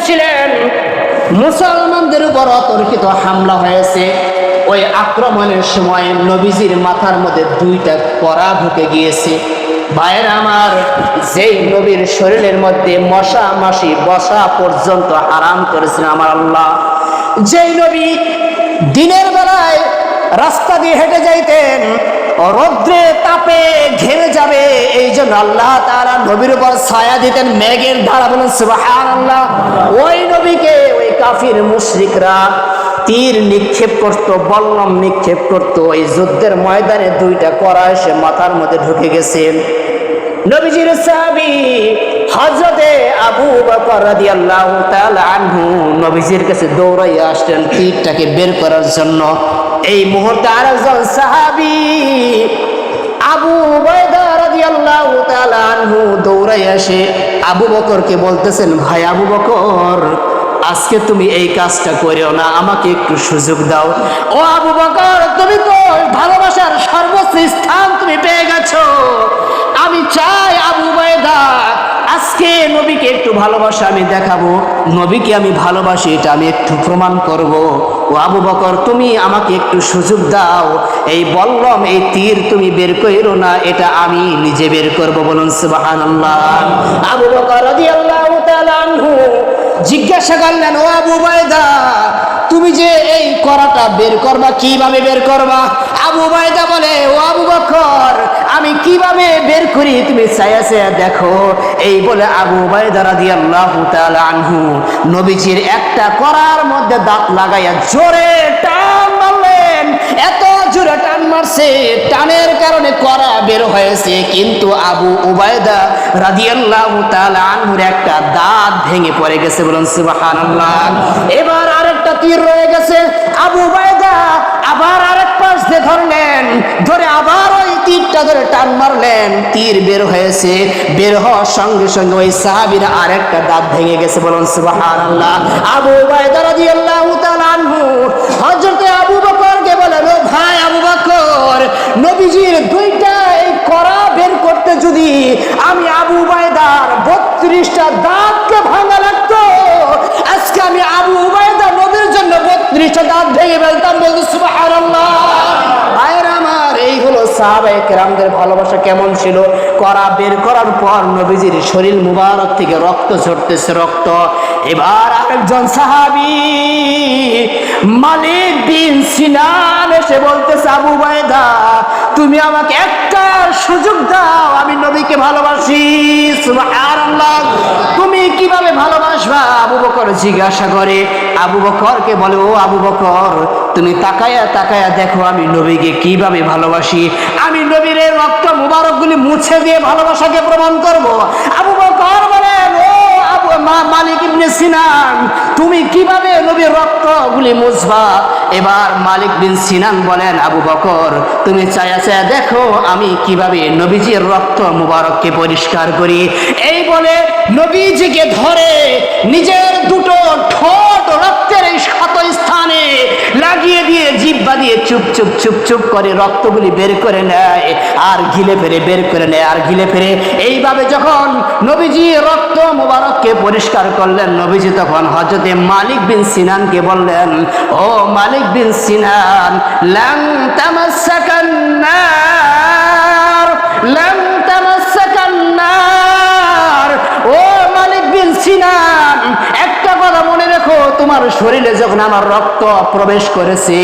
বলছিলেন মুসলমানদের উপর অতর্কিত হামলা হয়েছে। ওই আক্রমণের সময় নবীজির মাথার মধ্যে দুইটা কড়া ঢুকে গিয়েছে। ভাইয়েরা আমার, যেই নবীর শরীরের মধ্যে মশা মাছি বসা পর্যন্ত হারাম করেছেন আমার আল্লাহ, যেই নবী দিনের বেলায় রাস্তা দিয়ে হেঁটে যাইতেন, রৌদ্রে তাপে ঘেমে যাবে এই জন্য আল্লাহ তাআলা নবীর উপর ছায়া দিতেন মেঘের ধারা। বলেন সুবহানাল্লাহ। ওই নবীকে ওই কাফির মুশরিকরা তীর নিক্ষেপ করত, বল্লম নিক্ষেপ করত। এই যুদ্ধের ময়দানে দুইটা কড়া এসে মাথার মধ্যে ঢুকে গেছে। নবীজির সাহাবী হযরতে আবু বকর রাদিয়াল্লাহু তাআলা আনহু নবীজির কাছে দৌড়াইয়া আসলেন তীরটাকে বের করার জন্য। এই মুহূর্তে আরেকজন সাহাবী আবু উবাইদা রাদিয়াল্লাহু তাআলা আনহু দৌড়াইয়া এসে আবু বকরকে বলতেছেন, ভাই আবু বকর, আজকে তুমি এই কাজটা করিও না, আমাকে একটু সুযোগ দাও। ও আবু বকর, তুমি তো ভালোবাসার সর্বোচ্চ স্থান তুমি পেয়ে গেছো। আমি চাই আবু উবাইদা, আজকে নবীকে একটু ভালোবাসা আমি দেখাবো, নবীকে আমি ভালোবাসি এটা আমি একটু প্রমাণ করব। ও আবু বকর, তুমি আমাকে একটু সুযোগ দাও, এই বল্লম এই তীর তুমি বের কইরো না, এটা আমি নিজে বের করব। বলুন সুবহানাল্লাহ। আবু বকর রাদিয়াল্লাহু তাআলা আনহু জিজ্ঞাসা করলেন, ও আবু উবাইদা, তুমি যে এই কড়াটা বের করবা, কিভাবে বের করবা? আবু উবাইদা বলে, ও আবু বকর, আমি কিভাবে বের করি তুমি ছায়া ছায়া দেখো। এই বলে আবু উবাইদা রাদিয়াল্লাহু তাআলা আনহু নবীজির একটা কড়ার মধ্যে দাঁত লাগাইয়া জোরে টান মারলেন। এত জোরে টান মারছে, টানের কারণে কড়া বের হয়েছে, কিন্তু আবু উবাইদা রাদিয়াল্লাহু তাআলা আনহুর একটা দাঁত ভেঙে পড়ে গেছে। বলুন সুবহানাল্লাহ। এবার আরেকটা তীর রয়ে গেছে। আবু উবাইদা আবার আরেক পাশ দিয়ে ধরলেন, ধরে আবার ওই তীরটা ধরে টান মারলেন, তীর বের হয়েছে। বের হওয়ার সঙ্গে সঙ্গে ওই সাহাবীর আরেকটা দাঁত ভেঙে গেছে। বলুন সুবহানাল্লাহ। আবু উবাইদা রাদিয়াল্লাহু তাআলা আনহু হযরতে আবু বকরকে বলেন, ও ভাই আবু বকর, নবীজির দুইটা এই কড়া বের করতে যদি আমি আবু উবাইদার 32টা দাঁতকে ভাঙা লাগতো, আজকে আমি আবু উবাইদা নবীর জন্য 32টা দাঁত ভেঙে ফেলতাম। বলুন সুবহানাল্লাহ। ভাইরা আমার, এই হলো সাহাবায়ে কেরামদের ভালোবাসা কেমন ছিল। কড়া বের করার পর নবীজির শরীর মুবারক থেকে রক্ত ঝরতেছে, রক্ত। এবার আরেকজন সাহাবী মালিক বিন সিনান এসে বলতেছে, আবু উবাইদা, তুমি আমাকে একটা সুযোগ দাও, আমি নবীকে ভালোবাসি। সুবহানাল্লাহ। তুমি কিভাবে ভালোবাসবা? আবু বকর জিজ্ঞাসা করে। আবু বকরকে বলে, ও আবু বকর, তুমি তাকায়া তাকায়া দেখো আমি নবীকে কিভাবে ভালোবাসি। আমি নবীর রক্ত মুবারকগুলি মুছে দিয়ে ভালোবাসাকে প্রমাণ করব। আবু বকর বলেন, ও মালিক ইবনে সিনান, তুমি কিভাবে নবীর রক্তগুলি মুছবা? এবার মালিক বিন সিনান বলেন, আবু বকর, তুমি চায়া চায়া দেখো আমি কিভাবে নবীজির রক্ত মুবারককে পরিষ্কার করি। এই বলে নবীজিকে ধরে নিজের দুটো ঠোঁট রক্তের এই ক্ষত স্থানে লাগিয়ে দিয়ে জিহ্বা দিয়ে চুপ চুপ চুপ চুপ করে রক্তগুলি বের করে নেয়, আর গিলে ফেরে বের করে নেয়, আর গিলে ফেরে। এইভাবে যখন নবীজি রক্ত মুবারককে পরিষ্কার করলেন, নবীজি তখন হযরতে মালিক বিন সিনানকে বললেন, ও মালিক বিন সিনান, লান তামাসসাকান নার, লান তামাসসাকান নার। ও মালিক বিন সিনান, একটা কথা মনে রেখো, তোমার শরীরে যখন আমার রক্ত প্রবেশ করেছে,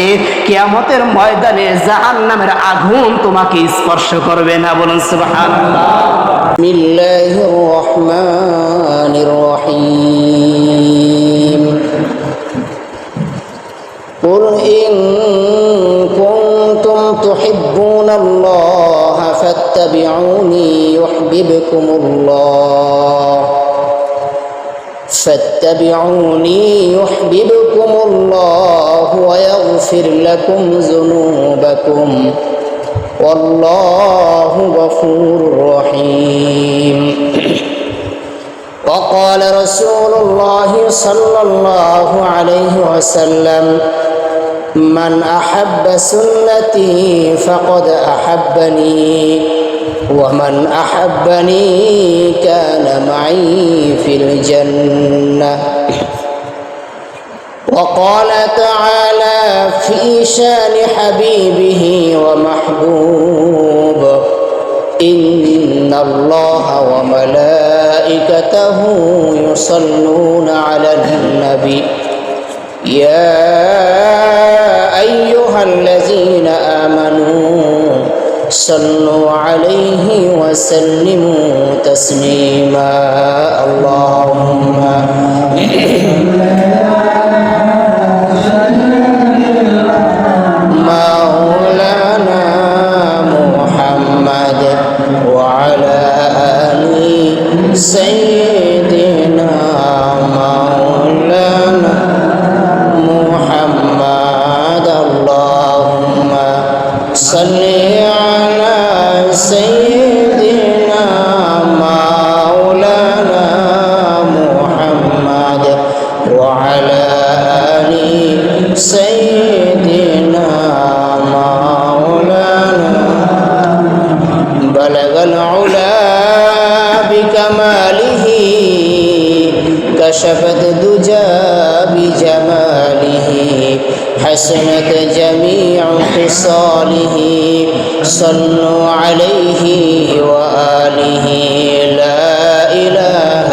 কিয়ামতের ময়দানে জাহান্নামের আগুন তোমাকে স্পর্শ করবে না। বলুন সুবহানাল্লাহ। বিসমিল্লাহির রহমানির রহিম। কুল ইন কুনতুম তুহিব্বুনাল্লাহা ফাত্তাবিউনি ইউহিব্বুকুমুল্লাহ فاتبعوني يحببكم الله ويغفر لكم ذنوبكم والله غفور رحيم. وقال رسول الله صلى الله عليه وسلم من أحب سنتي فقد أحبني ومن أحبني كان معي في الجنة. وقال تعالى في شان حبيبه ومحبوب إن الله وملائكته يصلون على النبي يا أيها الذين آمنوا صلوا عليه وسلموا تسليما اللهم مولانا محمد وعلى آل سيدنا مولانا محمد اللهم صل على سيدنا مولانا محمد وعلى آل سيدنا مولانا بلغ العلا بكماله كشفت دجى بجماله حسنت جميع خصاله صلوا عليه وآله لا إله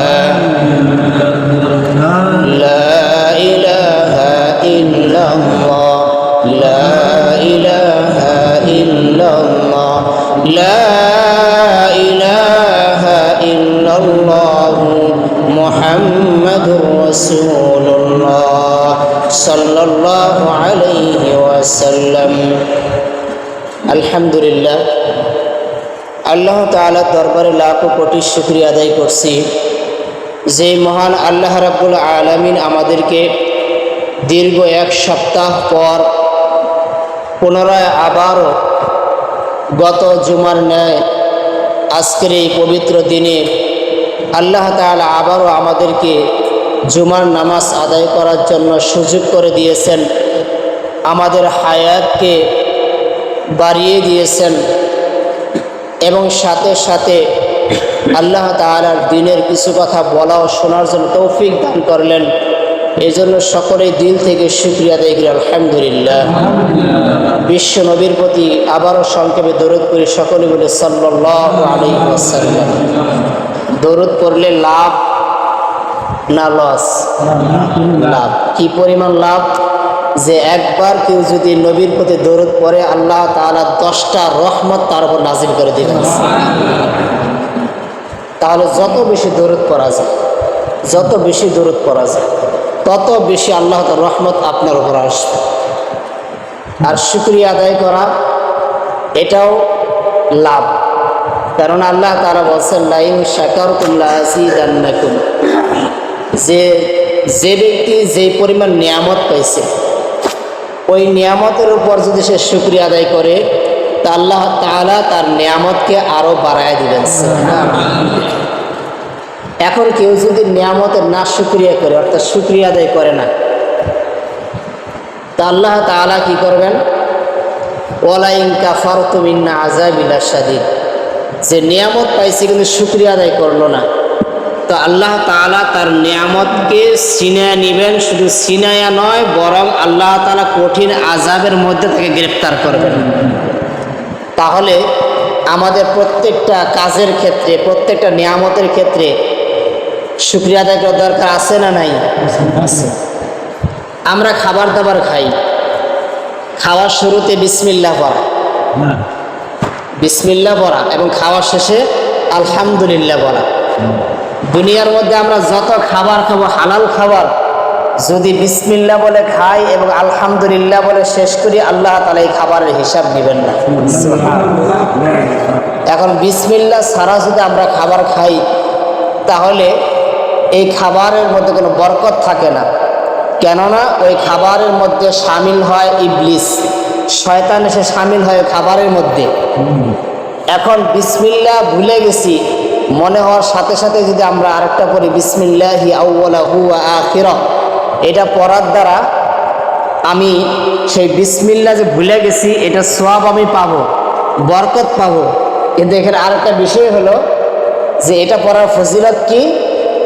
إلا الله لا إله إلا الله لا إله إلا الله محمد رسول الله صلى الله عليه وسلم আলহামদুলিল্লাহ আল্লাহ তাআলার দরবারে লাখো কোটি শুকরিয়া আদায় করছি যে মহান আল্লাহ রাব্বুল আলামিন আমাদেরকে দীর্ঘ এক সপ্তাহ পর পুনরায় আবারও গত জুমার ন্যায় আজকের এই পবিত্র দিনে আল্লাহ তাআলা আবারও আমাদেরকে জুমার নামাজ আদায় করার জন্য সুযোগ করে দিয়েছেন, আমাদের হায়াতকে বাড়িয়ে দিয়েছেন এবং সাথে সাথে আল্লাহ তাআলার দ্বীনের কিছু কথা বলা ও শোনার জন্য তৌফিক দান করলেন। এই জন্য সকলেই দিল থেকে শুকরিয়া আদায় করি আলহামদুলিল্লাহ। বিশ্ব নবীর প্রতি আবারও সংক্ষেপে দরুদ করি, সকলে বলে সাল্লাল্লাহু আলাইহি ওয়াসাল্লাম। দরুদ পড়লে লাভ না লস? লাভ। কি পরিমাণ লাভ যে একবার কেউ যদি নবীর প্রতি দরুদ পড়ে আল্লাহ তাআলা 10টা রহমত তার উপর নাজিল করে দিবেন। তাহলে যত বেশি দরুদ পড়া যায়, যত বেশি দরুদ পড়া যায় তত বেশি আল্লাহ তাআলার রহমত আপনার উপর আসবে। আর শুকরিয়া আদায় করা এটাও লাভ, কারণ আল্লাহ তাআলা বলেন লাইন শাকারতুম লাযিদান্নাকুম, যে ব্যক্তি যে পরিমাণ নিয়ামত পাইছে ওই নিয়ামতের উপর যদি সে শুকরিয়া আদায় করে তা আল্লাহ তাআলা তার নিয়ামতকে আরো বাড়ায় দিবেন। এখন কেউ যদি নিয়ামতের না শুকরিয়া করে অর্থাৎ শুকরিয়া আদায় করে না তা আল্লাহ তাআলা কি করবেন? ওয়ালা ইন কাফারতুম ইন্না আযাবি লাশাদীদ, যে নিয়ামত পাইছে কিন্তু শুকরিয়া আদায় করলো না তো আল্লাহ তাআলা তার নিয়ামতকে ছিনায় নেবেন। শুধু ছিনায়া নয়, বরং আল্লাহ তাআলা কঠিন আযাবের মধ্যে থেকে গ্রেফতার করবেন। তাহলে আমাদের প্রত্যেকটা কাজের ক্ষেত্রে, প্রত্যেকটা নিয়ামতের ক্ষেত্রে শুকরিয়া আদায় করার দরকার আছে না নাই? আছে। আমরা খাবার দাবার খাই, খাওয়ার শুরুতে বিসমিল্লাহ পড়া, বিসমিল্লাহ পড়া এবং খাওয়ার শেষে আলহামদুলিল্লাহ বলা। দুনিয়ার মধ্যে আমরা যত খাবার খাবো হালাল খাবার, যদি বিসমিল্লাহ বলে খাই এবং আলহামদুলিল্লাহ বলে শেষ করি আল্লাহ তাআলা এই খাবারের হিসাব নেবেন না। এখন বিসমিল্লাহ ছাড়া যদি আমরা খাবার খাই তাহলে এই খাবারের মধ্যে কোনো বরকত থাকে না, কেননা ওই খাবারের মধ্যে শামিল হয় ইবলিস, শয়তান এসে শামিল হয় খাবারের মধ্যে। এখন বিসমিল্লাহ ভুলে গেছি মনে হওয়ার সাথে সাথে যদি আমরা আরেকটা পড়ি বিসমিল্লাহি আউওয়ালাহু ওয়া আখিরাহ, এটা পড়ার দ্বারা আমি সেই বিসমিল্লাহ যে ভুলে গেছি এটা সওয়াব আমি পাবো, বরকত পাবো। কিন্তু এখানে আরেকটা বিষয় হলো যে এটা পড়ার ফজিলত কি,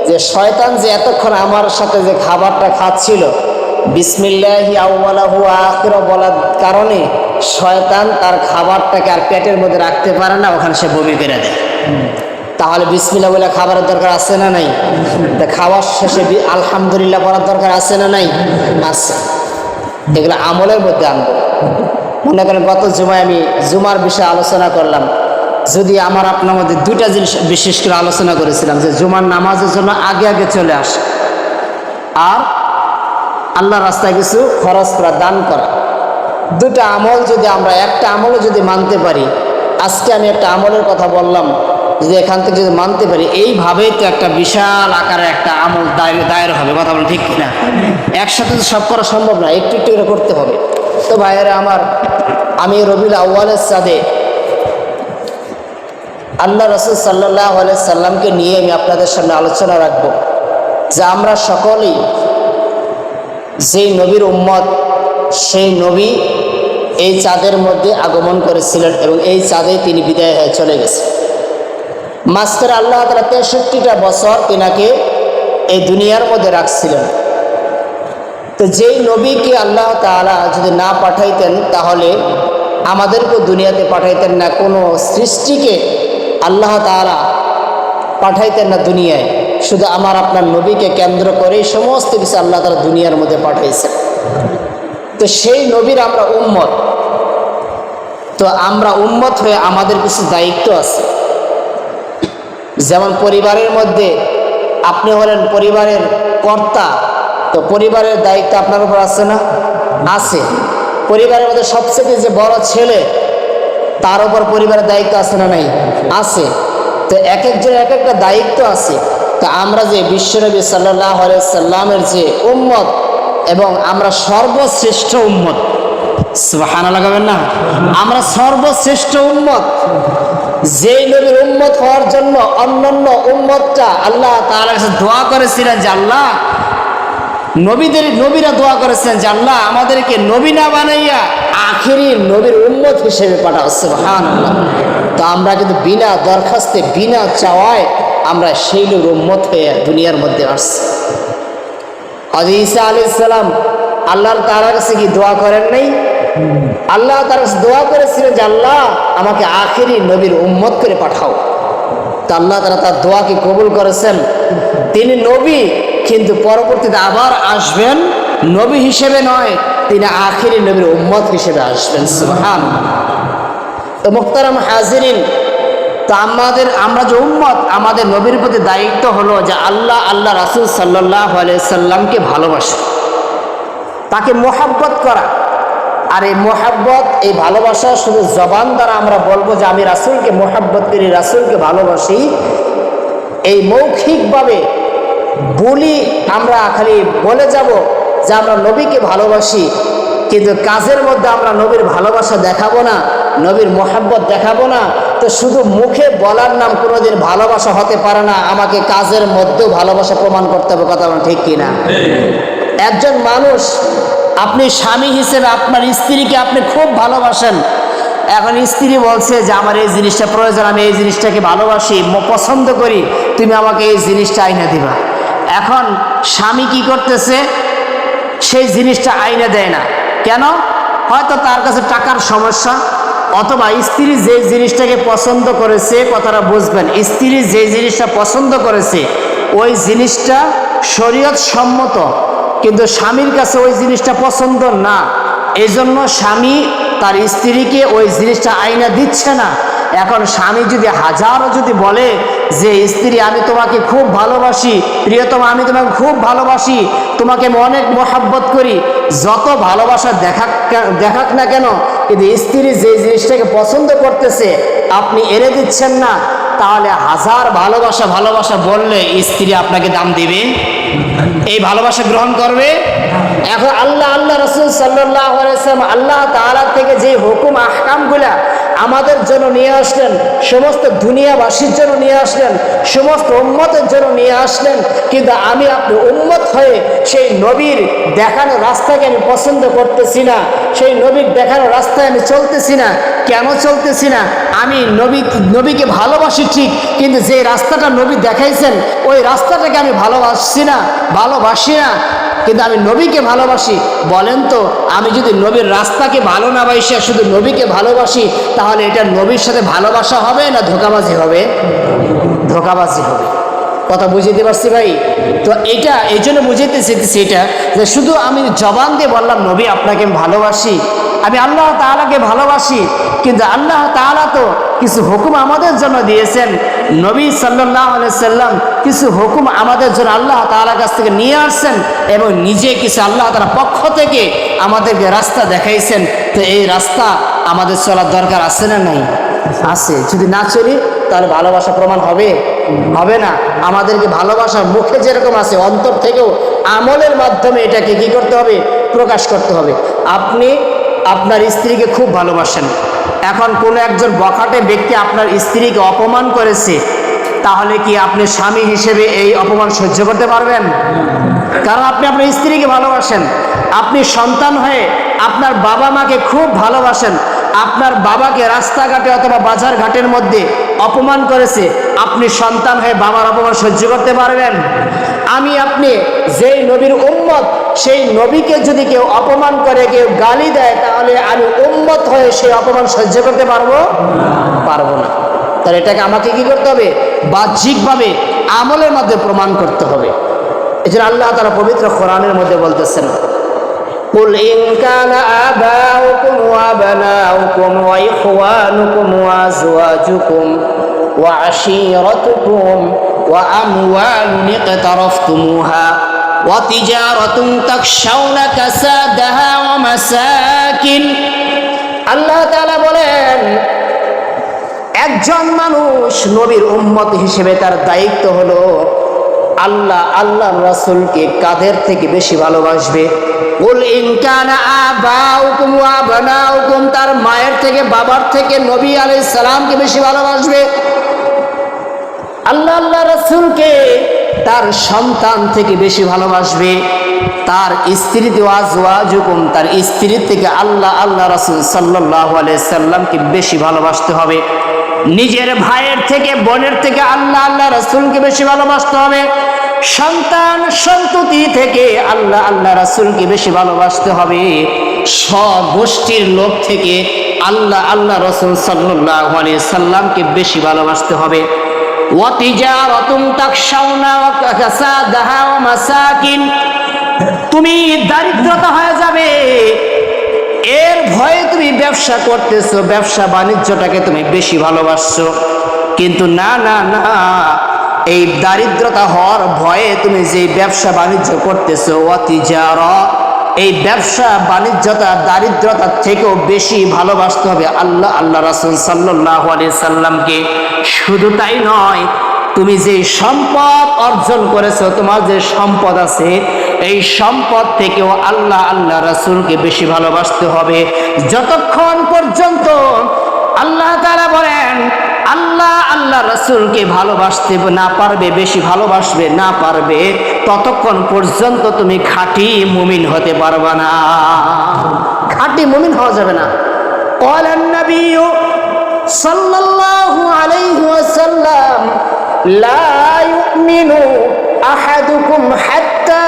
যে শয়তান যে এতক্ষণ আমার সাথে যে খাবারটা খাচ্ছিল বিসমিল্লাহি আউওয়ালাহু আখিরা বলার কারণে শয়তান তার খাবারটাকে আর পেটের মধ্যে রাখতে পারে না, ওখানে সে বমি করে দেয়। তাহলে বিসমিল্লাহ বলে খাবারের দরকার আছে না নাই? তা খাওয়ার শেষে আলহামদুলিল্লাহ বলার দরকার আছে না নাই? আছে। এগুলো আমলের মধ্যে আনবো। মনে করেন গত জুমায় আমি জুমার বিষয়ে আলোচনা করলাম, যদি আমার আপনার মধ্যে দুইটা জিনিস বিশেষ করে আলোচনা করেছিলাম, যে জুমার নামাজের জন্য আগে আগে চলে আসে, আর আল্লাহ রাস্তায় কিছু খরচ করা, দান করা। দুটা আমল যদি আমরা একটা আমলও যদি মানতে পারি, আজকে আমি একটা আমলের কথা বললাম, যদি এখান থেকে যদি মানতে পারি, এইভাবেই তো একটা বিশাল আকারে একটা আমল দায়ের হবে। কথা বলেন ঠিক কিনা? একসাথে তো সব করা সম্ভব না, একটু একটু করে করতে হবে। তো ভাইয়েরা আমার, আমি রবিউল আউয়ালের চাঁদে আল্লাহ রাসূল সাল্লাল্লাহু আলাইহি সাল্লামকে নিয়ে আমি আপনাদের সামনে আলোচনা রাখবো, যে আমরা সকলেই যেই নবীর উম্মত, সেই নবী এই চাঁদের মধ্যে আগমন করেছিলেন এবং এই চাঁদেই তিনি বিদায় হয়ে চলে গেছেন। মাঝখানে আল্লাহ তাআলা 63টা বছর তিনাকে এই দুনিয়ার মধ্যে রাখছিলেন। তো যেই নবীকে আল্লাহ তাআলা যদি না পাঠাইতেন, তাহলে আমাদেরকেও দুনিয়াতে পাঠাইতেন না, কোনো সৃষ্টিকে আল্লাহ তাআলা পাঠাইতেন না দুনিয়ায়। শুধু আমার আপনার নবীকে কেন্দ্র করেই সমস্ত কিছু আল্লাহ তাআলা দুনিয়ার মধ্যে পাঠাইছেন। তো সেই নবীর আমরা উম্মত। তো আমরা উম্মত হয়ে আমাদের কিছু দায়িত্ব আছে। যেমন পরিবারের মধ্যে আপনি হলেন পরিবারের কর্তা, তো পরিবারের দায়িত্ব আপনার উপর আছে না? আছে। পরিবারের মধ্যে সবচেয়ে যে বড় ছেলে, তার উপর পরিবারের দায়িত্ব আছে না নাই? আছে। তো এক একজনের এক একটা দায়িত্ব আছে। তো আমরা যে বিশ্বনবী সাল্লাল্লাহু আলাইহি সাল্লামের যে উম্মত, এবং আমরা সর্বশ্রেষ্ঠ উম্মত, সুবহানাল্লাহ বলবেন না? আমরা সর্বশ্রেষ্ঠ উম্মত। যেই নবীর উম্মত হওয়ার জন্য অন্যান্য উম্মতটা আল্লাহ তাআলার কাছে দোয়া করেছিলেন, যে আল্লাহ, নবীরা দোয়া করেছেন যে আল্লাহ আমাদেরকে নবী না বানাইয়া আখেরি নবীর উম্মত হিসেবে পাঠাও। সুবহানাল্লাহ। তো আমরা কিন্তু বিনা দরখাস্তে, বিনা চাওয়ায় আমরা সেই নবীর উম্মত হয়ে দুনিয়ার মধ্যে আসছি। হযরত ঈসা আলাইহিস সালাম আল্লাহ তাআলার কাছে কি দোয়া করেন নাই? আল্লাহ তার কাছে দোয়া করেছিলেন যে আল্লাহ আমাকে আখেরি নবীর উম্মত করে পাঠাও। তো আল্লাহ তাআলা তার দোয়াকে কবুল করেছেন। তিনি নবী, কিন্তু পরবর্তীতে আবার আসবেন নবী হিসেবে নয়, তিনি আখেরি নবীর উম্মত হিসেবে আসবেন। সুবহানাল্লাহ। তো মুহতারাম হাজিরিন, তো আমরা যে উম্মত, আমাদের নবীর প্রতি দায়িত্ব হলো যে আল্লাহ রাসূল সাল্লাল্লাহু আলাইহি সাল্লামকে ভালোবাসা, তাকে মোহাব্বত করা। আর এই মোহাব্বত, এই ভালোবাসা শুধু জবান দ্বারা আমরা বলবো যে আমি রাসূলকে মোহাব্বত করি, রাসূলকে ভালোবাসি, এই মৌখিকভাবে বলি, আমরা খালি বলে যাব যে আমরা নবীকে ভালোবাসি, কিন্তু কাজের মধ্যে আমরা নবীর ভালোবাসা দেখাবো না, নবীর মোহাব্বত দেখাবো না। তো শুধু মুখে বলার নাম কোনোদিন ভালোবাসা হতে পারে না, আমাকে কাজের মধ্যেও ভালোবাসা প্রমাণ করতে হবে। কথা বলেন ঠিক কিনা? একজন মানুষ, আপনি স্বামী হিসেবে আপনার স্ত্রীকে আপনি খুব ভালোবাসেন, এখন স্ত্রী বলছে যে আমার এই জিনিসটা প্রয়োজন, আমি এই জিনিসটাকে ভালোবাসি, পছন্দ করি, তুমি আমাকে এই জিনিসটা আইনা দিবা। এখন স্বামী কি করতেছে? সেই জিনিসটা আইনা দেয় না। কেন? হয়তো তার কাছে টাকার সমস্যা, অথবা স্ত্রী যে জিনিসটাকে পছন্দ করেছে, কথাটা বুঝবেন, স্ত্রী যে জিনিসটা পছন্দ করেছে ওই জিনিসটা শরীয়ত সম্মত, কিন্তু স্বামীর কাছে ওই জিনিসটা পছন্দ না। এই জন্য স্বামী তার স্ত্রীকে ওই জিনিসটা আইনা দিচ্ছে না। এখন স্বামী যদি হাজারও যদি বলে যে স্ত্রী আমি তোমাকে খুব ভালোবাসি, প্রিয়তমা আমি তোমাকে খুব ভালোবাসি, তোমাকে আমি অনেক মোহাব্বত করি, যত ভালোবাসা দেখাক না কেন, কিন্তু স্ত্রী যে জিনিসটাকে পছন্দ করতেছে আপনি এনে দিচ্ছেন না, তাহলে হাজার ভালোবাসা বললে স্ত্রী আপনাকে দাম দিবে? এই ভালোবাসা গ্রহণ করবে? এখন আল্লাহ রাসূল সাল্লাল্লাহু আলাইহি ওয়াসাল্লাম আল্লাহ তাআলা থেকে যে হুকুম আহকামগুলা আমাদের জন্য নিয়ে আসলেন, সমস্ত দুনিয়াবাসীর জন্য নিয়ে আসলেন, সমস্ত উম্মতের জন্য নিয়ে আসলেন, কিন্তু আমি আপনি উম্মত হয়ে সেই নবীর দেখানো রাস্তাকে আমি পছন্দ করতেছি না, সেই নবীর দেখানো রাস্তায় আমি চলতেছি না। কেন চলতেছি না? আমি নবীকে ভালোবাসি ঠিক, কিন্তু যে রাস্তাটা নবী দেখাইছেন ওই রাস্তাটাকে আমি ভালোবাসি না। কিন্তু আমি নবীকে ভালোবাসি। বলেন তো, আমি যদি নবীর রাস্তাকে ভালো না বাসি, শুধু নবীকে ভালোবাসি, তাহলে এটা নবীর সাথে ভালোবাসা হবে না ধোঁকাবাজি হবে? ধোঁকাবাজি হবে। কথা বুঝিয়ে পারছি ভাই? তো এইটা এই জন্য বুঝাইতে চেয়েছি এটা, যে শুধু আমি জবান দিয়ে বললাম নবী আপনাকে আমি ভালোবাসি, আমি আল্লাহ তাআলাকে ভালোবাসি, কিন্তু আল্লাহ তাআলা তো কিছু হুকুম আমাদের জন্য দিয়েছেন। নবী সাল্লাল্লাহু আলাইহি সাল্লাম কিছু হুকুম আমাদের জন্য আল্লাহ তাআলার কাছ থেকে নিয়ে আসছেন এবং নিজে কিছু আল্লাহ তাআলার পক্ষ থেকে আমাদেরকে রাস্তা দেখাইছেন। তো এই রাস্তা আমাদের চলার দরকার আছে না নাই? আছে। যদি না চলি তাহলে ভালোবাসা প্রমাণ হবে? হবে না। আমাদেরকে ভালোবাসার মুখে যেরকম আছে, অন্তর থেকেও আমলের মাধ্যমে এটাকে কি করতে হবে? প্রকাশ করতে হবে। আপনি আপনার স্ত্রীকে খুব ভালোবাসেন, এখন কোনো একজন বখাটে ব্যক্তি আপনার স্ত্রীকে অপমান করেছে, তাহলে কি আপনি স্বামী হিসেবে এই অপমান সহ্য করতে পারবেন? কারণ আপনি আপনার স্ত্রীকে ভালোবাসেন। আপনি সন্তান হয়ে আপনার বাবা মাকে খুব ভালোবাসেন, আপনার বাবাকে রাস্তাঘাটে অথবা বাজার ঘাটের মধ্যে অপমান করেছে, আপনি সন্তান হয়ে বাবার অপমান সহ্য করতে পারবেন? আমি আপনি যেই নবীর উম্মত, সেই নবীকে যদি কেউ অপমান করে, কেউ গালি দেয়, তাহলে আমি উম্মত হয়ে সেই অপমান সহ্য করতে পারবো? পারবো না। তাহলে এটাকে আমাকে কি করতে হবে? বাহ্যিকভাবে আমলের মধ্যে প্রমাণ করতে হবে। এই জন্য আল্লাহ তাআলা পবিত্র কোরআনের মধ্যে বলতেছেন, قل إن كان آباؤكم وأبناؤكم وإخوانكم وأزواجكم وعشيرتكم وأموال اقترفتموها وتجارة تخشون كسادها ومساكن। আল্লাহ তাআলা বলেন, একজন মানুষ নবীর উম্মত হিসেবে তার দায়িত্ব হলো আল্লাহর রাসূলকে কাদের থেকে বেশি ভালোবাসবে। কুল ইন কানা আবাউকুম ওয়া আবনাউকুম, তার মায়ের থেকে বাবার থেকে নবী আলাইহিস সালামকে বেশি ভালোবাসবে। আল্লাহ রাসূলকে তার সন্তান থেকে বেশি ভালোবাসবে। তার স্ত্রী ওয়াজওয়াজুকুম, তার স্ত্রীর থেকে আল্লাহ রাসূল সাল্লাল্লাহু আলাইহি সাল্লামকে বেশি ভালোবাসতে হবে। নিজের ভাইয়ের থেকে বোনের থেকে আল্লাহ রাসূলকে বেশি ভালোবাসতে হবে। সন্তান সন্ততি থেকে আল্লাহ রাসূলকে বেশি ভালোবাসতে হবে। স্বগোষ্ঠীর লোক থেকে আল্লাহ রাসূল সাল্লাল্লাহু আলাইহি সাল্লামকে বেশি ভালোবাসতে হবে। ওয়া তিজারাতুন তাকশাউনা কাসাদাহা ওয়া মাসাকিন, তুমি দারিদ্রতা হয়ে যাবে, এর ভয়ে তুমি ব্যবসা করতেছো, ব্যবসা বাণিজ্যটাকে তুমি বেশি ভালোবাসছো। কিন্তু না না না, এই দারিদ্রতা হওয়ার ভয়ে তুমি যে ব্যবসা বাণিজ্য করতেছো, ওয়াতিজারা, এই ব্যবসা বাণিজ্যতা দারিদ্রতার থেকেও বেশি ভালোবাসতে হবে আল্লাহ রাসূল সাল্লাল্লাহু আলাইহি সাল্লামকে। শুধু তাই নয়, তুমি যে সম্পদ অর্জন করেছো, তোমার যে সম্পদ আছে, এই সম্পদ থেকেও আল্লাহ রাসূলকে বেশি ভালোবাসতে হবে। যতক্ষণ পর্যন্ত আল্লাহ তাআলা বলেন আল্লাহ রাসূলকে ভালোবাসতে না পারবে, বেশি ভালোবাসবে না পারবে, ততক্ষণ পর্যন্ত তুমি খাঁটি মুমিন হতে পারবে না। খাঁটি মুমিন হওয়া যাবে না। ক্বালান নবী সাল্লাল্লাহু আলাইহি ওয়াসাল্লাম, লা ইউমিনু আহাদুকুম হাত্তা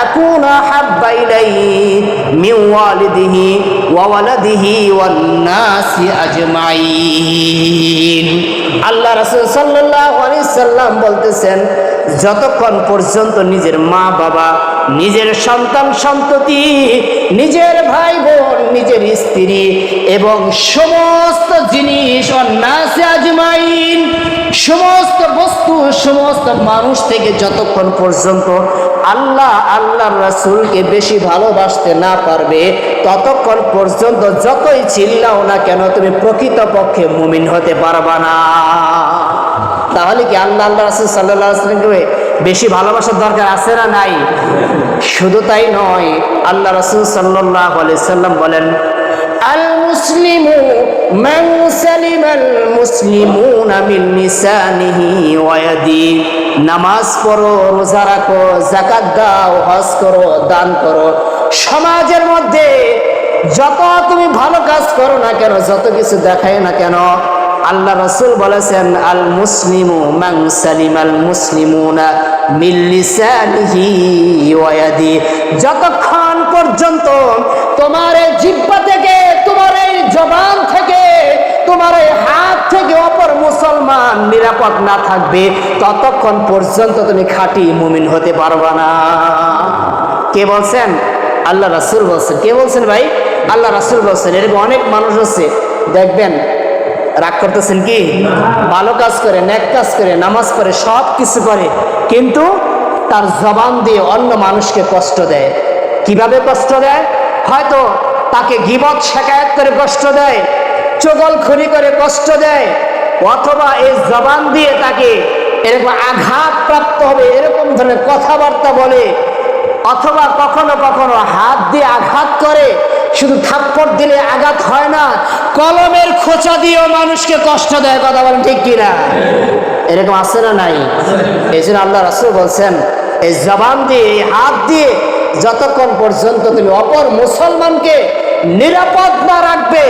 আকুনা হাব্বা ইলাইহি মিন ওয়ালিদিহি ওয়া ওয়ালাদিহি ওয়ান নাসি আজমাইন। আল্লাহ রাসূল সাল্লাল্লাহু আলাইহি সাল্লাম বলতেছেন, যতক্ষণ পর্যন্ত নিজের মা বাবা, নিজের সন্তান সন্ততি, নিজের ভাই বোন, নিজের স্ত্রী এবং সমস্ত জিনিস, ওয়ান নাসি আজমাইন, সমস্ত বস্তু, সমস্ত মানুষ থেকে যতক্ষণ পর্যন্ত আল্লাহর রাসূলকে বেশি ভালোবাসতে না পারবে, ততক্ষণ পর্যন্ত যতই চিল্লাও না কেন তুমি প্রকৃতপক্ষে মুমিন হতে পারবা না। তাহলে কি আল্লাহ রাসূল সাল্লাল্লাহু আলাইহি ওয়াসাল্লামকে বেশি ভালোবাসার দরকার আছে না নাই? শুধু তাই নয়, আল্লাহ রাসূল সাল্লাল্লাহু আলাইহি সাল্লাম বলেন, আল মুসলিমু মান সালিমাল মুসলিমুনা মিন লিসানিহি ওয়া ইয়াদিহি, নামাজ পড়ো, রোজা রাখো, যাকাত দাও, হজ করো, দান করো, সমাজের মধ্যে যত তুমি ভালো কাজ করো না কেন, যত কিছু দেখায় না কেন, আল্লাহ রাসূল বলেছেন, আল মুসলিমু মান সালিমাল মুসলিমুনা মিন লিসানিহি ওয়া ইয়াদি। যতক্ষণ পর্যন্ত তোমার এই জিহ্বা থেকে, তোমার এই জবান থেকে, তোমার এই হাত থেকে অপর মুসলমান নিরাপদ না থাকবে, ততক্ষণ পর্যন্ত তুমি খাঁটি মুমিন হতে পারবে না। কে বলছেন? আল্লাহ রাসূল বলছেন। কে বলছেন ভাই? আল্লাহ রাসূল বলছেন। এরকম অনেক মানুষ আছে, দেখবেন রাগ করতেছেন কি, ভালো কাজ করে, নেক কাজ করে, নামাজ পড়ে, সব কিছু করে, কিন্তু তার জবান দিয়ে অন্য মানুষকে কষ্ট দেয়। কিভাবে কষ্ট দেয়? হয়তো তাকে গীবত শিকায়ত করে কষ্ট দেয়, চগলখড়ি করে কষ্ট দেয়, অথবা এই জবান দিয়ে তাকে এরকম আঘাত প্রাপ্ত হবে এরকম ধরনের কথাবার্তা বলে, অথবা কখনো কখনো হাত দিয়ে আঘাত করে। শুধু থাপ্পড় দিলে আঘাত হয় না, কলমের খোঁচা দিয়েও মানুষকে কষ্ট দেয়। কথা বলেন ঠিক কিনা? এরকম আছে না নাই? এই জন্য আল্লাহ রাসূল বলছেন, এই জবান দিয়ে, এই হাত দিয়ে যতক্ষণ পর্যন্ত তুমি অপর মুসলমানকে নিরাপদ না রাখবে,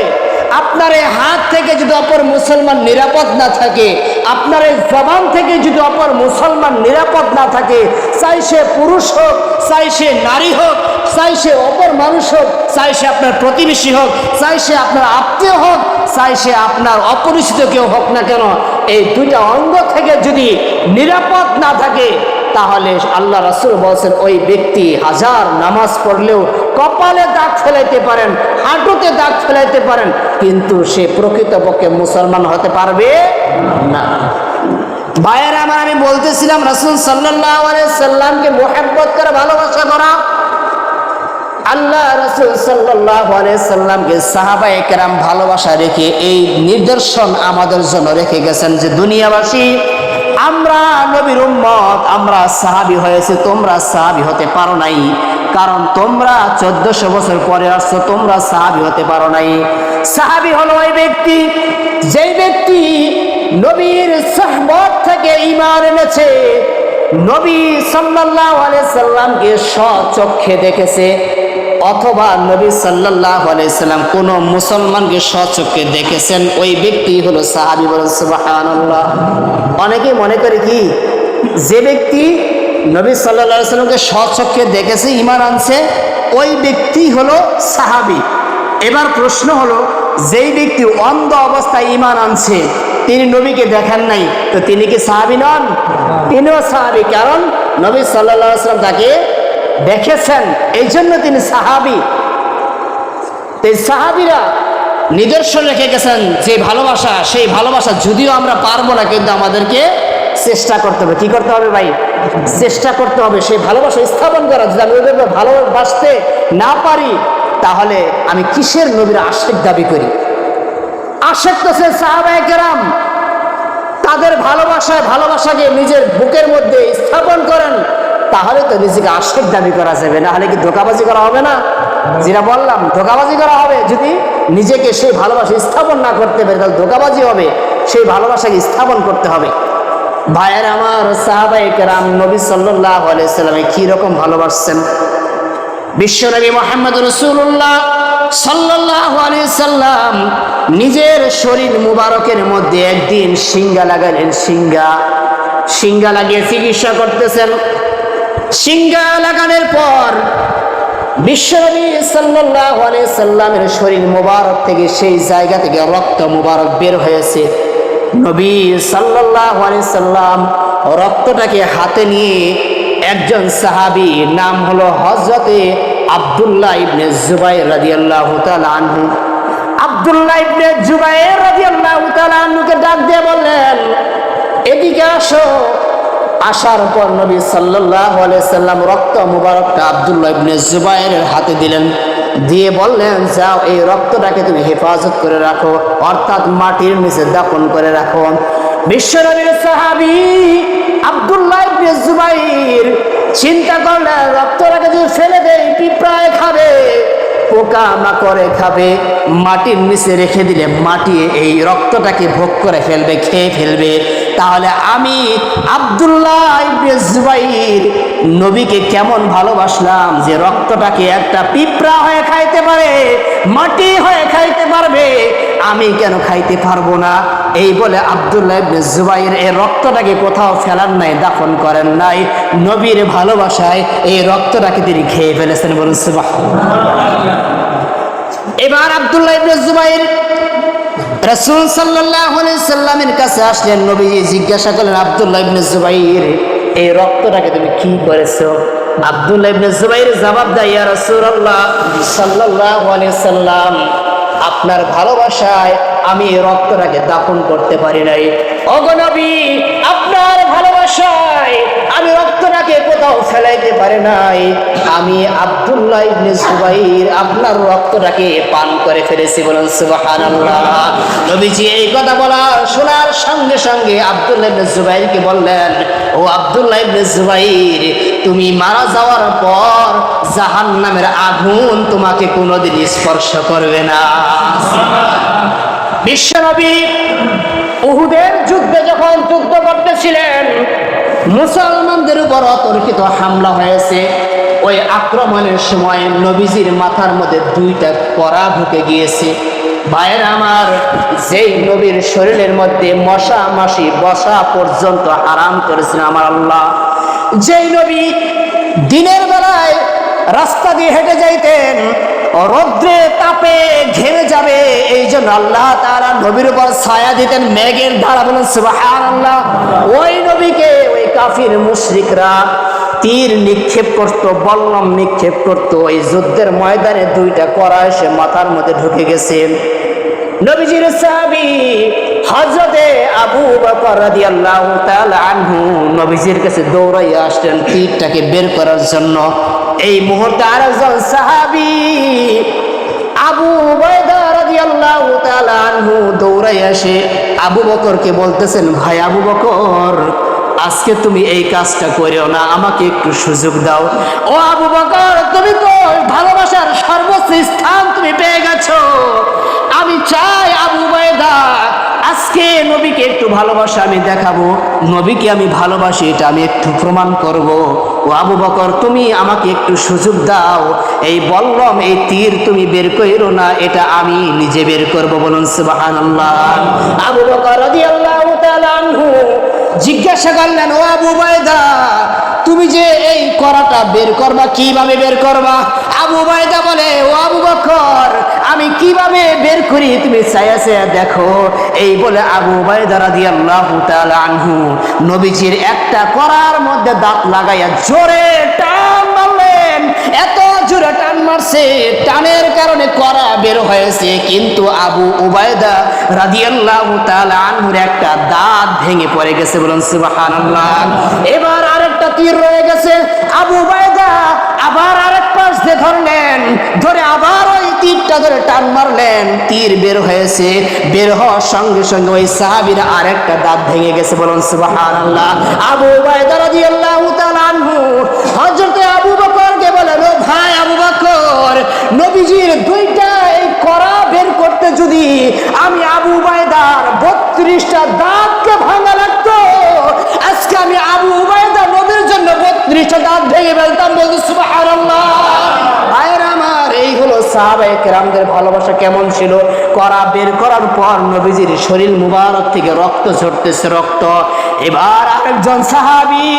আপনার এই হাত থেকে যদি অপর মুসলমান নিরাপদ না থাকে, আপনার এই জবান থেকে যদি অপর মুসলমান নিরাপদ না থাকে, চাই সে পুরুষ হোক, চাই সে নারী হোক, চাই সে অপর মানুষ হোক, চাই সে আপনার প্রতিবেশী হোক, চাই সে আপনার আত্মীয় হোক, চাই সে আপনার অপরিচিত কেউ হোক না কেন, এই দুইটা অঙ্গ থেকে যদি নিরাপদ না থাকে, তাহলে আল্লাহ রাসূল বলছেন ওই ব্যক্তি হাজার নামাজ পড়লেও কপালে দাগ ফেলাইতে পারেন, হাঁটুতে দাগ ফেলাইতে পারেন, কিন্তু সে প্রকৃতপক্ষে মুসলমান হতে পারবে না। ভাইয়েরা আমার, আমি বলতেছিলাম রাসূল সাল্লাল্লাহু আলাইহি সাল্লামকে মুহাব্বত করে ভালোবাসা করা। আল্লাহ রাসূল সাল্লাল্লাহু আলাইহি সাল্লামকে সাহাবায়ে কেরাম ভালোবাসা রেখে এই নিদর্শন আমাদের জন্য রেখে গেছেন যে দুনিয়াবাসী, আমরা নবীর উম্মত, আমরা সাহাবী হয়েছে, তোমরা সাহাবী হতে পারো নাই, কারণ তোমরা 1400 বছর পরে আসছো, তোমরা সাহাবী হতে পারো নাই। সাহাবী হলো ওই ব্যক্তি, যেই ব্যক্তি নবীর সুহবত থেকে ঈমান এনেছে, নবী সাল্লাল্লাহু আলাইহি সাল্লামকে স্বচক্ষে দেখেছে, অথবা নবী সাল্লাল্লাহু আলাইহি সাল্লাম কোন মুসলমানকে স্বচক্ষে দেখেছেন, ওই ব্যক্তি হলো সাহাবী। বলেন সুবহানাল্লাহ। অনেকে মনে করে কি, যে ব্যক্তি নবী সাল্লাল্লাহু আলাইহি সাল্লামকে স্বচক্ষে দেখেছে, ঈমান আনছে, ওই ব্যক্তি হলো সাহাবী। এবার প্রশ্ন হলো, যেই ব্যক্তি অন্ধ অবস্থায় ঈমান আনছে, তিনি নবীকে দেখেন নাই, তো তিনি কি সাহাবী নন? তিনিও সাহাবী, কারণ নবী সাল্লাল্লাহু আলাইহি সাল্লাম তাকে দেখেছেন, এই জন্য তিনি সাহাবী। এই সাহাবীরা নিদর্শন রেখে গেছেন যে ভালোবাসা, সেই ভালোবাসা যদিও আমরা পারবো না, কিন্তু আমাদেরকে চেষ্টা করতে হবে। কি করতে হবে ভাই? চেষ্টা করতে হবে সেই ভালোবাসা স্থাপন করা। যদি আমি ওদেরকে ভালোবাসতে না পারি, তাহলে আমি কিসের নবীর আশিক দাবি করি? আশিক তো সে সাহাবায়ে কেরাম, তাদের ভালোবাসাকে নিজের বুকের মধ্যে স্থাপন করেন, তাহলে তো নিজেকে আশিক দাবি করা যাবে। না হলে কি ধোঁকাবাজি করা হবে না? যেটা বললাম, ধোঁকাবাজি করা হবে। যদি নিজেকে সেই ভালোবাসা স্থাপন না করতে পারে, তাহলে ধোঁকাবাজি হবে। সেই ভালোবাসাকে স্থাপন করতে হবে। ভাইয়ের আমার, সাহাবায়ে কেরাম নবী সাল্লাল্লাহু আলাইহি সাল্লামে কি রকম ভালোবাসছেন? বিশ্বনবী মুহাম্মদ রাসূলুল্লাহ সাল্লাল্লাহু আলাইহি সাল্লাম নিজের শরীর মুবারকের মধ্যে একদিন সিঙ্গা লাগালেন। সিঙ্গা লাগিয়ে চিকিৎসা করতেছেন। সিঙ্গা লাগানোর পর বিশ্বনবী সাল্লাল্লাহু আলাইহি সাল্লামের শরীর মুবারক থেকে, সেই জায়গা থেকে রক্ত মুবারক বের হয়েছে। নবী সাল্লাল্লাহু আলাইহি সাল্লাম রক্তটাকে হাতে নিয়ে, একজন সাহাবী, নাম হলো হযরতে আব্দুল্লাহ ইবনে জুবাইর রাদিয়াল্লাহু তাআলা আনহু, আব্দুল্লাহ ইবনে জুবাইর রাদিয়াল্লাহু তাআলা আনহুকে ডাক দিয়ে বললেন, এদিকে আসো। আসার পর নবী সাল্লাল্লাহু আলাইহি সাল্লাম রক্ত মুবারকটা আব্দুল্লাহ ইবনে জুবাইরের হাতে দিলেন, দিয়ে বললেন, যাও এই রক্তটাকে তুমি হেফাজত করে রাখো, অর্থাৎ মাটির নিচে দাফন করে রাখো। বিশ্বনবীর সাহাবী আব্দুল্লাহ ইবনে জুবাইর চিন্তা করলেন, রক্তটাকে যদি ফেলে দেই, পিঁপড়ায় খাবে, পোকা মাকড়ে খাবে, মাটির নিচে রেখে দিলে মাটি এই রক্তটাকে ভোগ করে ফেলবে, খেয়ে ফেলবে, তাহলে আমি আব্দুল্লাহ ইবনে জুবাইর নবীকে কেমন ভালোবাসলাম যে রক্তটাকে একটা পিঁপড়া হয়ে খাইতে পারে, মাটি হয়ে খাইতে পারবে, আমি কেন খাইতে পারবো না? এই বলে আব্দুল্লাহ ইবনে জুবাইর এই রক্তটাকে কোথাও ফেলার নাই, দাফন করেন নাই। নবীর ভালোবাসায় এই রক্তটাকে তিনি খেয়ে ফেলেছেন। বলুন সুবহানাল্লাহ। এবার আব্দুল্লাহ ইবনে জুবাইর রাসূল সাল্লাল্লাহু আলাইহি সাল্লামের কাছে আসলেন। নবীজি জিজ্ঞাসা করলেন, আব্দুল্লাহ ইবনে জুবাইর এই রক্তটাকে তুমি কি করেছো? আব্দুল্লাহ ইবনে জুবাইর জবাব দেয়, ইয়া রাসূলুল্লাহ সাল্লাল্লাহু আলাইহি সাল্লাম, আপনার ভালোবাসায় আমি এই রক্তটাকে দাফন করতে পারি নাই। ওগো নবী, আপনার ভালোবাসায় আমি রক্তটাকে কোথাও ফেলাইতে পারি নাই। আমি আব্দুল্লাহ ইবনে জুবাইর আপনার রক্তটাকে পান করে ফেলেছি। বলুন সুবহানাল্লাহ। নবীজি এই কথা বলা শোনার সঙ্গে সঙ্গে আব্দুল্লাহ ইবনে জুবাইরকে বললেন, ও আব্দুল্লাহ ইবনে জুবাইর, তুমি মারা যাওয়ার পর জাহান্নামের আগুন তোমাকে কোনোদিন স্পর্শ করবে না। বিশ্বনবী উহুদের যুদ্ধে যখন যুদ্ধ করতেছিলেন, মুসলমানদের উপর অতর্কিত হামলা হয়েছে। ওই আক্রমণের সময় নবীজির মাথার মধ্যে দুইটা কড়া ঢুকে গিয়েছে। ভাইয়ের আমার, যেই নবীর শরীরের মধ্যে মশা মাছি বসা পর্যন্ত হারাম করেছেন আমার আল্লাহ, যেই নবী দিনের বেলায় রাস্তা দিয়ে হেঁটে যাইতেন, রৌদ্রে তাপে ঘেমে যাবে এই জন্য আল্লাহ তাআলা নবীর উপর ছায়া দিতেন মেঘের ধারা। বলেন সুবহানাল্লাহ। ওই নবীকে ওই কাফির মুশরিকরা তীর নিক্ষেপ করত, বল্লম নিক্ষেপ করত। ওই যুদ্ধের ময়দানে দুইটা কড়া এসে মাথার মধ্যে ঢুকে গেছে। নবীজির সাহাবী হযরতে আবু বকর রাদিয়াল্লাহু তাআলা আনহু নবীজির কাছে দৌড়াইয়া আসলেন তীরটাকে বের করার জন্য। এই মুহূর্তে আরেকজন সাহাবী আবু উবাইদা রাদিয়াল্লাহু তাআলা আনহু দৌড়াইয়া এসে আবু বকরকে বলতেছেন, ভাই আবু বকর, আজকে তুমি এই কাজটা করিও না, আমাকে একটু সুযোগ দাও। ও আবু বকর, তুমি তো ভালোবাসার সর্বোচ্চ স্থান তুমি পেয়ে গেছো। আমি চাই আবু উবাইদা, আজকে নবীকে একটু ভালোবাসা আমি দেখাবো, নবীকে আমি ভালোবাসি এটা আমি একটু প্রমাণ করব। ও আবু বকর, তুমি আমাকে একটু সুযোগ দাও, এই বল্লম এই তীর তুমি বের কইরো না, এটা আমি নিজে বের করব। বলুন সুবহানাল্লাহ। আবু বকর রাদিয়াল্লাহু তাআলা আনহু জিজ্ঞাসা করলেন, ও আবু উবাইদা, তুমি যে এই কড়াটা বের করবা, কিভাবে বের করবা? আবু উবাইদা বলে, ও আবু বকর, আমি কিভাবে বের করি তুমি চাইয়া চাইয়া দেখো। এই বলে আবু উবাইদা রাদিয়াল্লাহু তাআলা আনহু নবীজির একটা কড়ার মধ্যে দাঁত লাগাইয়া জোরে টান মারলেন। এত জোরে টান মারছে, টানের কারণে কড়া বের হয়েছে, কিন্তু আবু উবাইদা রাদিয়াল্লাহু তাআলা আনহুর একটা দাঁত ভেঙে পড়ে গেছে। বলুন সুবহানাল্লাহ। এবার আরেকটা তীর রয়ে গেছে। আবু উবাইদা আবার আরেক পাশ দিয়ে ধরলেন, ধরে আবার ওই তীরটা ধরে টান মারলেন, তীর বের হয়েছে। বের হওয়ার সঙ্গে সঙ্গে ওই সাহাবীর আরেকটা দাঁত ভেঙে গেছে। বলুন সুবহানাল্লাহ। আবু উবাইদা রাদিয়াল্লাহু তাআলা আনহু হযরতে আবু বকরকে বলেন, ও ভাই আবু বকর, নবীজির দুইটা এই কড়া বের করতে যদি আমি আবু উবাইদার 32টা দাঁতকে ভাঙা লাগতো, আজকে আমি আবু উবাইদা নবীর জন্য 32টা দাঁত ভেঙে ফেলতাম। বলুন সুবহানাল্লাহ। ভাইয়েরা আমার, এই হলো সাহাবায়ে কেরামদের ভালোবাসা কেমন ছিল। কড়া বের করার পর নবীজির শরীর মুবারক থেকে রক্ত ঝরতেছে, রক্ত। এবার আরেকজন সাহাবী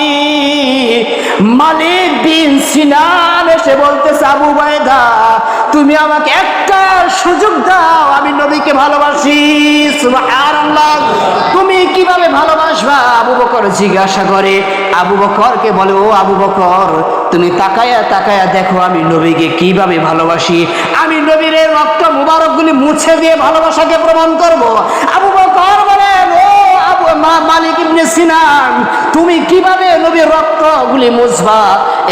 মালিক বিন সিনান এসে বলতেছে, আবু উবাইদা, তুমি আমাকে একটা সুযোগ দাও, আমি নবীকে ভালোবাসি। সুবহানাল্লাহ। তুমি কিভাবে ভালোবাসবা? আবু বকর জিজ্ঞাসা করে। আবু বকরকে বলে, ও আবু বকর, তুমি তাকায়া তাকায়া দেখো আমি নবীকে কিভাবে ভালোবাসি। আমি নবীর রক্ত মুবারকগুলি মুছে দিয়ে ভালোবাসাকে প্রমাণ করব। আবু বকর বলেন, ও মালিক ইবনে সিনান, তুমি কিভাবে নবীর রক্তগুলি মুছবা?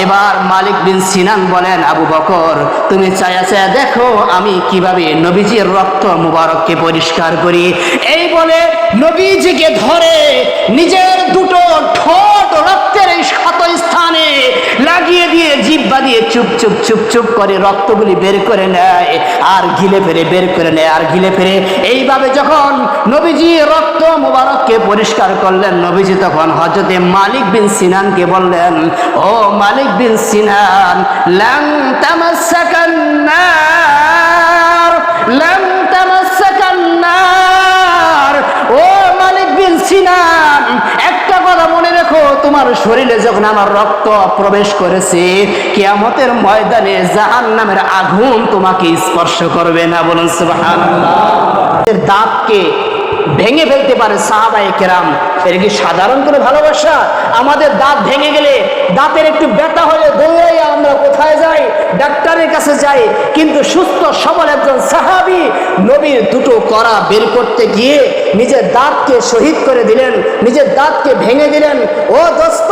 এবার মালিক বিন সিনান বলেন, আবু বকর, তুমি চায়া চায়া দেখো আমি কিভাবে নবীজির রক্ত মুবারককে পরিষ্কার করি। এই বলে নবীজিকে ধরে নিজের দুটো ঠোঁট রক্তের এই ক্ষত স্থানে লাগিয়ে দিয়ে জিহ্বা দিয়ে চুপ চুপ চুপ চুপ করে রক্তগুলি বের করে নেয় আর গিলে ফেরে বের করে নেয় আর গিলে ফেরে। এইভাবে যখন নবীজি রক্ত মুবারককে পরিষ্কার করলেন, নবীজি তখন হযরতে মালিক বিন সিনানকে বললেন, ও মালিক বিন সিনান, লাম তামাসসাকান নার, লাম তামাসসাকান নার। ও মালিক বিন সিনান, একটা কথা মনে রেখো, তোমার শরীরে যখন আমার রক্ত প্রবেশ করেছে, কিয়ামতের ময়দানে জাহান্নামের আগুন তোমাকে স্পর্শ করবে না। বলুন সুবহানাল্লাহ। দাঁতকে ভেঙে ফেলতে পারে সাহাবায়ে কেরাম, এটা কি সাধারণ কোনো ভালোবাসা? আমাদের দাঁত ভেঙে গেলে, দাঁতের একটু ব্যথা হলে দৌড়াই আমরা কোথায় যাই? ডাক্তারের কাছে যাই। কিন্তু সুস্থ সবল একজন সাহাবী নবীর দুটো কড়া বের করতে গিয়ে নিজের দাঁতকে শহীদ করে দিলেন, নিজের দাঁতকে ভেঙে দিলেন। ও দোস্ত,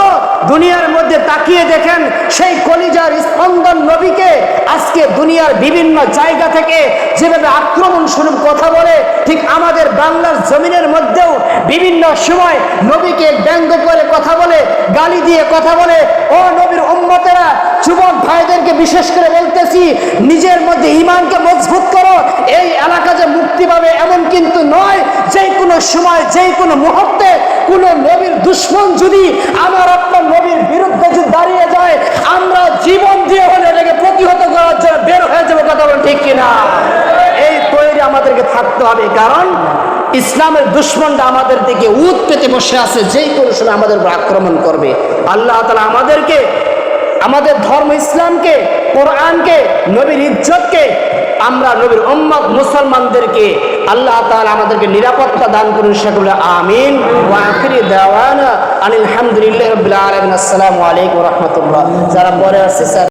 দুনিয়ার মধ্যে তাকিয়ে দেখেন সেই কলিজার স্পন্দন নবীকে আজকে দুনিয়ার বিভিন্ন জায়গা থেকে যেভাবে আক্রমণ স্বরূপ কথা বলে, ঠিক আমাদের বাংলার জমিনের মধ্যেও বিভিন্ন সময় নবীকে ব্যঙ্গ করে কথা বলে, গালি দিয়ে কথা বলে। ও নবীর উম্মতেরা, যুবক ভাইদেরকে বিশেষ করে বলতেছি, নিজের মধ্যে ঈমানকে মজবুত করো। এই এলাকা যে মুক্তি পাবে এমন কিন্তু নয়। যে কোনো সময়, যে কোনো মুহূর্তে কোনো নবীর দুশমন যদি আমার আপনার নবীর বিরুদ্ধে যদি দাঁড়িয়ে যায়, আমরা জীবন দিয়ে হলে এটাকে প্রতিহত করার জন্য বের হয়ে যাবো। কথা বলেন ঠিক কিনা? এই তৈরি আমাদেরকে থাকতে হবে, কারণ ইসলামের দুশমনরা আমাদের দিকে উত পেতে বসে আছে, যেই কোনো সময় আমাদের উপর আক্রমণ করবে। আল্লাহ তাআলা আমাদেরকে, আমাদের ধর্ম ইসলামকে, কোরআনকে, নবীর ইজ্জতকে, আমরা নবীর উম্মত মুসলমানদেরকে আল্লাহ তাআলা আমাদেরকে নিরাপত্তা দান করুন। সকলে আমিন। ওয়া আখিরি দাওয়ানা আলহামদুলিল্লাহি রাব্বিল আলামিন। আসসালামু আলাইকুম ওয়া রাহমাতুল্লাহ। যারা পরে আসছে স্যার